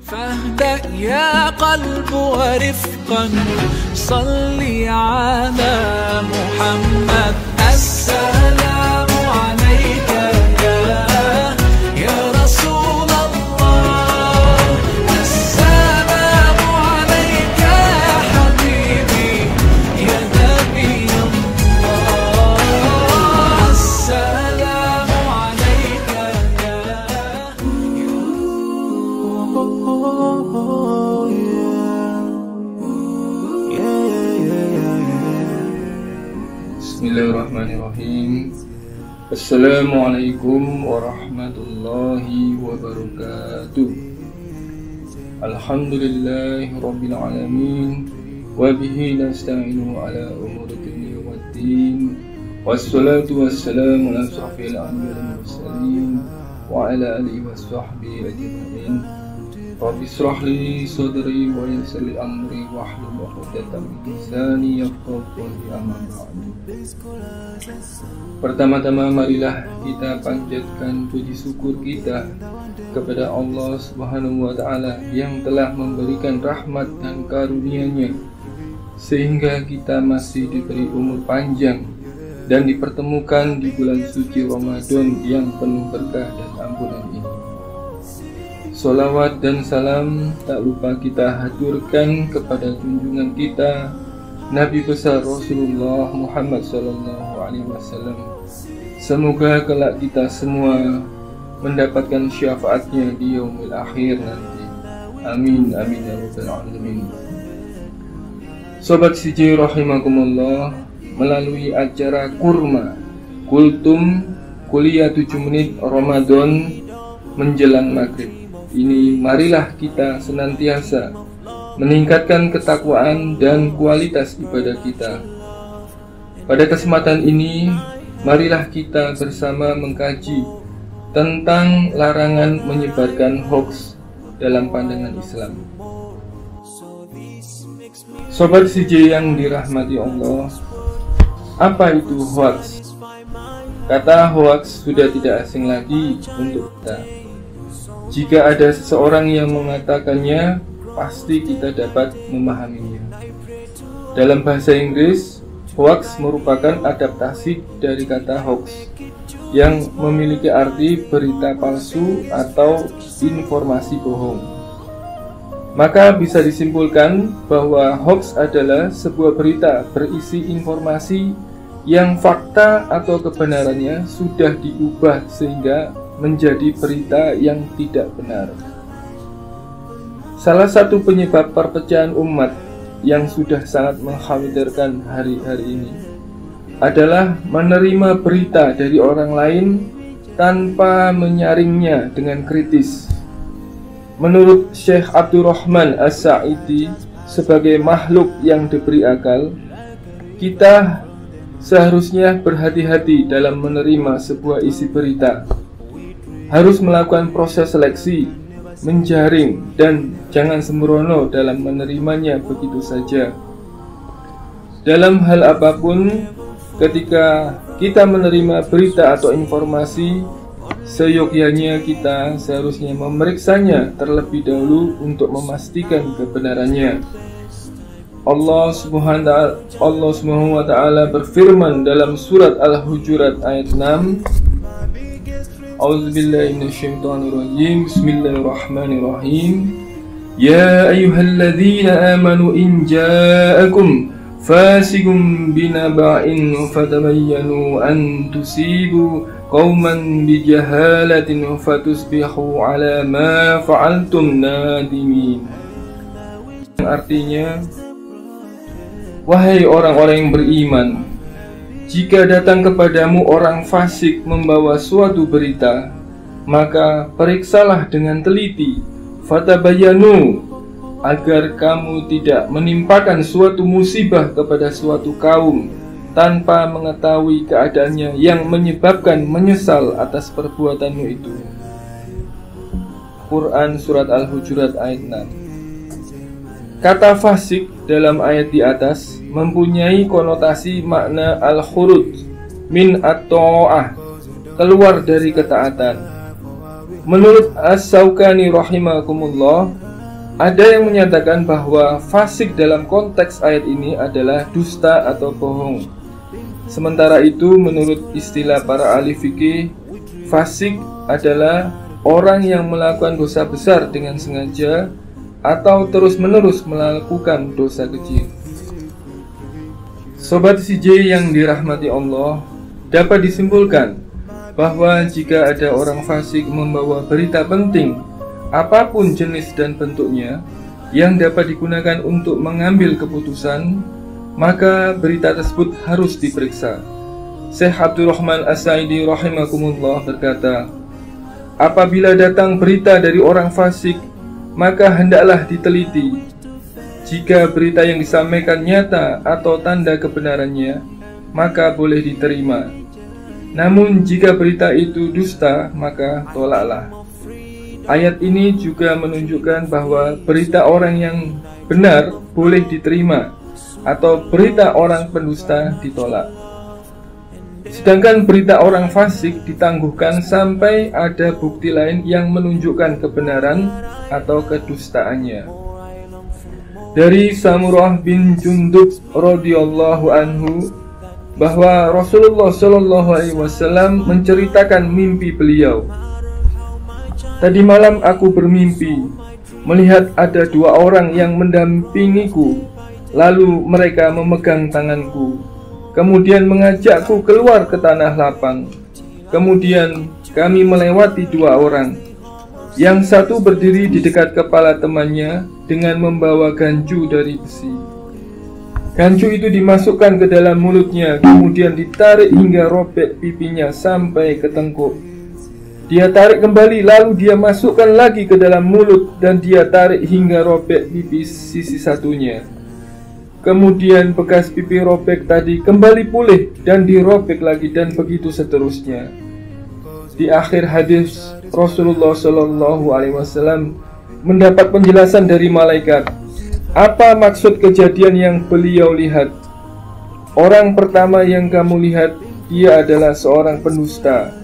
فاهدأ يا قلب ورفقا صل على محمد السلام عليك يا رسول الله السلام عليك يا حبيبي يا نبي الله السلام عليك Bismillahirrahmanirrahim. Assalamualaikum warahmatullahi wabarakatuh. Alhamdulillahi rabbil alamin. Wa bihi nasta'inu ala umuri dunya waddin. Wassalatu wassalamu ala asyrafil anbiya'i wal mursalin wa ala alihi washabbihi ajma'in. Rabbi shrah li sadri wa yassir li amri wahlul 'uqdatam min lisani yafqahu qawli. Amma ba'du. Pertama-tama marilah kita panjatkan puji syukur kita kepada Allah Subhanahu wa taala yang telah memberikan rahmat dan karunia-Nya sehingga kita masih diberi umur panjang dan dipertemukan di bulan suci Ramadan yang penuh berkah dan ampunan ini. Salawat dan salam tak lupa kita haturkan kepada junjungan kita Nabi besar Rasulullah Muhammad SAW. Semoga kelak kita semua mendapatkan syafaatnya di yaumil akhir nanti. Amin amin ya rabbal alamin. Sobat CJ rahimakumullah, melalui acara Kurma Kultum Kuliah 7 Menit Ramadan menjelang maghrib ini, marilah kita senantiasa meningkatkan ketakwaan dan kualitas ibadah kita. Pada kesempatan ini, marilah kita bersama mengkaji tentang larangan menyebarkan hoax dalam pandangan Islam. Sobat CJ yang dirahmati Allah, apa itu hoax? Kata hoax sudah tidak asing lagi untuk kita. Jika ada seseorang yang mengatakannya, pasti kita dapat memahaminya. Dalam bahasa Inggris, hoax merupakan adaptasi dari kata hoax yang memiliki arti berita palsu atau informasi bohong. Maka bisa disimpulkan bahwa hoax adalah sebuah berita berisi informasi yang fakta atau kebenarannya sudah diubah sehingga menjadi berita yang tidak benar. Salah satu penyebab perpecahan umat yang sudah sangat mengkhawatirkan hari-hari ini adalah menerima berita dari orang lain tanpa menyaringnya dengan kritis. Menurut Syekh Abdurrahman As-Sa'idi, sebagai makhluk yang diberi akal, kita seharusnya berhati-hati dalam menerima sebuah isi berita. Harus melakukan proses seleksi, menjaring, dan jangan sembrono dalam menerimanya begitu saja. Dalam hal apapun, ketika kita menerima berita atau informasi, seyogyanya kita seharusnya memeriksanya terlebih dahulu untuk memastikan kebenarannya. Allah Subhanahu wa ta'ala berfirman dalam surat Al-Hujurat ayat 6, A'udzubillahi minasyaitonirrajim. Bismillahirrahmanirrahim. Ya ayyuhalladzina amanu in ja'akum fasiqun binaba'in fatabayyanu an tusibu qauman bijahalatin fatusbihu ala ma fa'altum nadimin. Artinya, wahai orang-orang yang beriman, jika datang kepadamu orang fasik membawa suatu berita, maka periksalah dengan teliti, fatabayyanu, agar kamu tidak menimpakan suatu musibah kepada suatu kaum tanpa mengetahui keadaannya yang menyebabkan menyesal atas perbuatanmu itu. Quran Surat Al-Hujurat ayat 6. Kata fasik dalam ayat di atas mempunyai konotasi makna al-khuruj min at-ta'ah, keluar dari ketaatan. Menurut As-Syaukani rahimakumullah, Ada yang menyatakan bahwa fasik dalam konteks ayat ini adalah dusta atau bohong. Sementara itu, menurut istilah para ahli fikih, fasik adalah orang yang melakukan dosa besar dengan sengaja atau terus-menerus melakukan dosa kecil. Sobat CJ yang dirahmati Allah, dapat disimpulkan bahwa jika ada orang fasik membawa berita penting, apapun jenis dan bentuknya, yang dapat digunakan untuk mengambil keputusan, maka berita tersebut harus diperiksa. Syekh Abdurrahman As-Sa'idi rahimakumullah berkata, apabila datang berita dari orang fasik, maka hendaklah diteliti. Jika berita yang disampaikan nyata atau tanda kebenarannya, maka boleh diterima. Namun jika berita itu dusta, maka tolaklah. Ayat ini juga menunjukkan bahwa berita orang yang benar boleh diterima, atau berita orang pendusta ditolak. Sedangkan berita orang fasik ditangguhkan sampai ada bukti lain yang menunjukkan kebenaran atau kedustaannya. Dari Samurah bin Jundub radhiyallahu anhu bahwa Rasulullah shallallahu alaihi wasallam menceritakan mimpi beliau. Tadi malam aku bermimpi melihat ada dua orang yang mendampingiku, lalu mereka memegang tanganku, kemudian mengajakku keluar ke tanah lapang. Kemudian kami melewati dua orang. Yang satu berdiri di dekat kepala temannya dengan membawa ganju dari besi. Ganju itu dimasukkan ke dalam mulutnya, kemudian ditarik hingga robek pipinya sampai ke tengkuk. Dia tarik kembali, lalu dia masukkan lagi ke dalam mulut dan dia tarik hingga robek pipi sisi satunya. Kemudian bekas pipi robek tadi kembali pulih dan dirobek lagi, dan begitu seterusnya. Di akhir hadis, Rasulullah Shallallahu Alaihi Wasallam mendapat penjelasan dari malaikat. Apa maksud kejadian yang beliau lihat? Orang pertama yang kamu lihat, dia adalah seorang pendusta.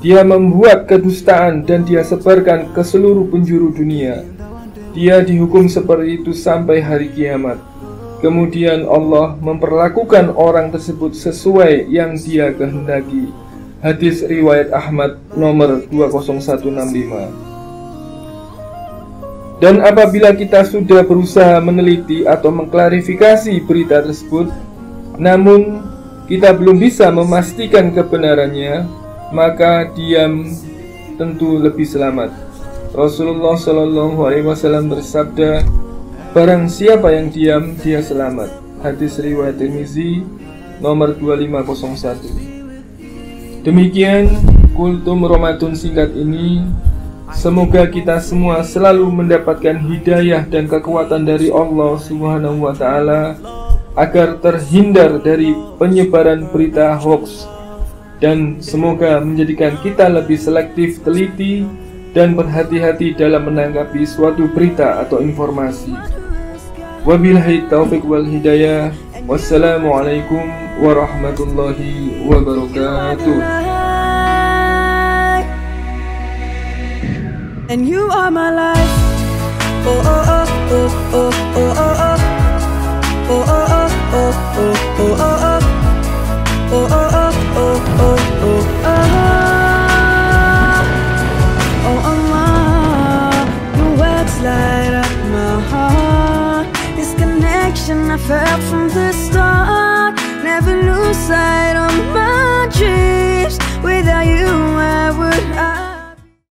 Dia membuat kedustaan dan dia sebarkan ke seluruh penjuru dunia. Dia dihukum seperti itu sampai hari kiamat. Kemudian Allah memperlakukan orang tersebut sesuai yang dia kehendaki. Hadis riwayat Ahmad nomor 20165. Dan apabila kita sudah berusaha meneliti atau mengklarifikasi berita tersebut, namun kita belum bisa memastikan kebenarannya, maka diam tentu lebih selamat. Rasulullah Shallallahu Alaihi Wasallam bersabda, barang siapa yang diam, dia selamat. Hadis riwayat Tirmizi nomor 2501. Demikian kultum Ramadan singkat ini. Semoga kita semua selalu mendapatkan hidayah dan kekuatan dari Allah Subhanahu wa Ta'ala, agar terhindar dari penyebaran berita hoax, dan semoga menjadikan kita lebih selektif, teliti, dan berhati-hati dalam menanggapi suatu berita atau informasi. Wabillahi taufiq wal hidayah. Wassalamualaikum warahmatullahi wabarakatuh. And you are my life. Oh oh oh oh oh oh oh oh. Oh oh oh oh oh oh oh oh. Oh oh oh oh oh oh oh. Oh Allah, your words light up my heart. This connection I felt from the start.